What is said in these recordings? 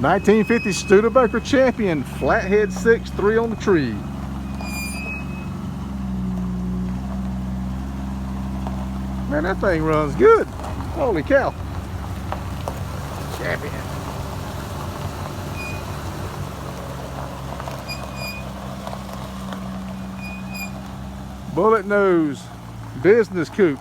1950 Studebaker Champion, flathead 6, 3 on the tree. Man, that thing runs good. Holy cow. Champion. Bullet nose, business coupe.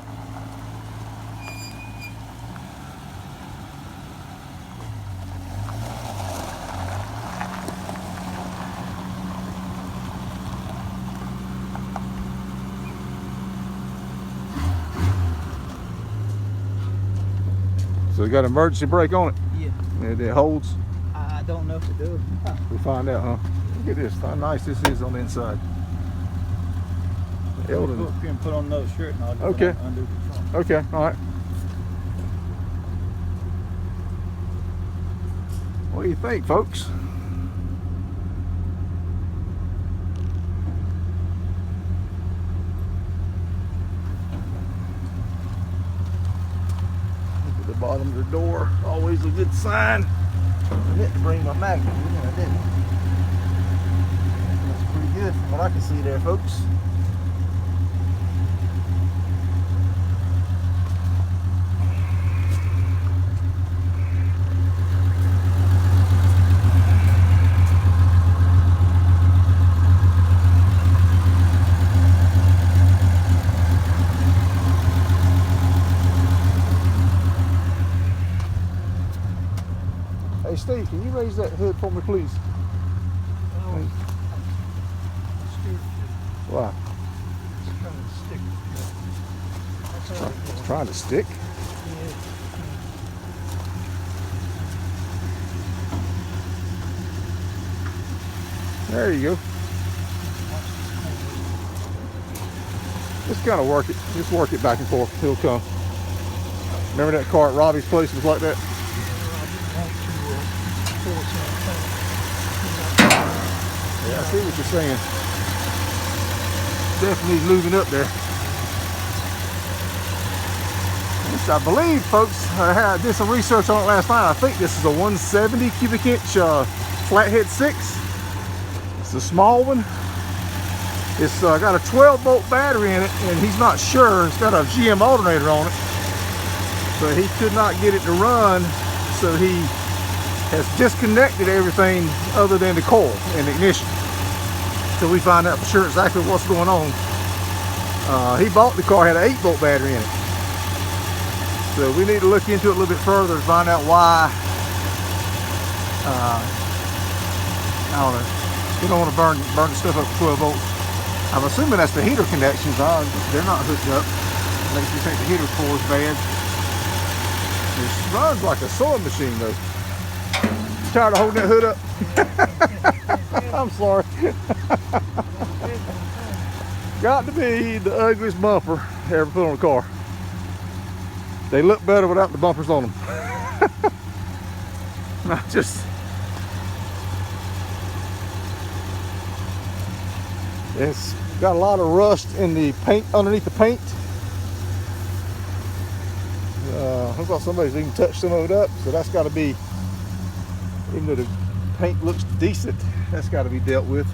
So it got emergency brake on it? Yeah. It holds? I don't know if it does. We'll find out, huh? Look at this, how nice this is on the inside. Go up here and put on another shirt and I'll go okay. undo the trunk. Okay, all right. What do you think, folks? Look at the bottom of the door, always a good sign. I meant to bring my magnet, I didn't. That's pretty good from what I can see there, folks. Hey Steve, can you raise that hood for me, please? Oh, Why? it's trying to stick. It's trying to stick? Yeah. There you go. Just kind of work it. Just work it back and forth. It'll come. Remember that car at Robbie's place was like that? Yeah, I see what you're saying. Definitely moving up there. This, I believe, folks, I did some research on it last night. I think this is a 170 cubic inch flathead 6. It's a small one. It's got a 12-volt battery in it, and he's not sure. It's got a GM alternator on it, but he could not get it to run, so he has disconnected everything other than the coil and ignition until we find out for sure exactly what's going on. He bought the car, had an 8-volt battery in it, so we need to look into it a little bit further to find out why. I don't know. We don't want to burn the stuff up to 12 volts. I'm assuming that's the heater connections. They're not hooked up. Makes me think the heater core is bad. It runs like a sewing machine though. Tired of holding that hood up? I'm sorry. Got to be the ugliest bumper ever put on a car. They look better without the bumpers on them. Not just. It's got a lot of rust in the paint, underneath the paint. Looks like somebody's even touched some of it up, so that's got to be, even though the paint looks decent, that's got to be dealt with.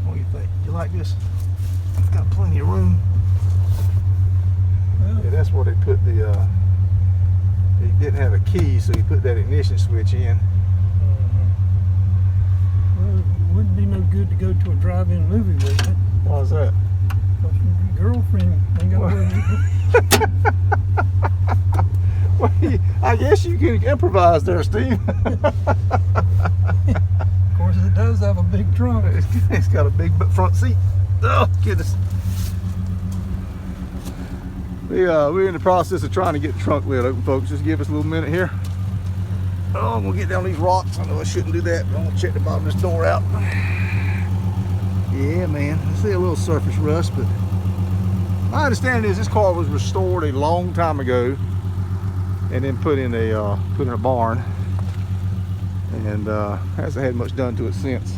What do you think? You like this? Got plenty of room. Yeah, that's where they put the, he didn't have a key, so he put that ignition switch in. Well, it wouldn't be no good to go to a drive-in movie with it. Why is that? Because your girlfriend ain't got Well, I guess you can improvise there, Steve. Of course, it does have a big trunk. It's got a big front seat. Oh, goodness. We're in the process of trying to get the trunk lid open, folks. Just give us a little minute here. Oh, I'm gonna get down these rocks. I know I shouldn't do that, but I'm gonna check the bottom of this door out. Yeah, man, I see a little surface rust, but my understanding is this car was restored a long time ago and then put in a barn, and hasn't had much done to it since.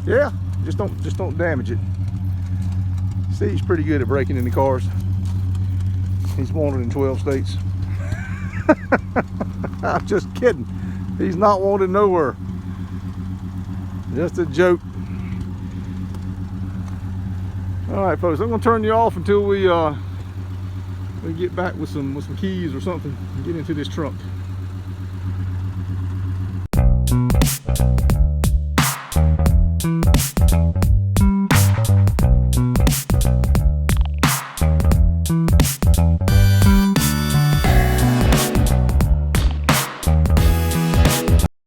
Yeah, just don't damage it. Steve's pretty good at breaking into cars. He's wanted in 12 states. I'm just kidding. He's not wanted nowhere. Just a joke. All right, folks, I'm gonna turn you off until we get back with some keys or something and get into this trunk.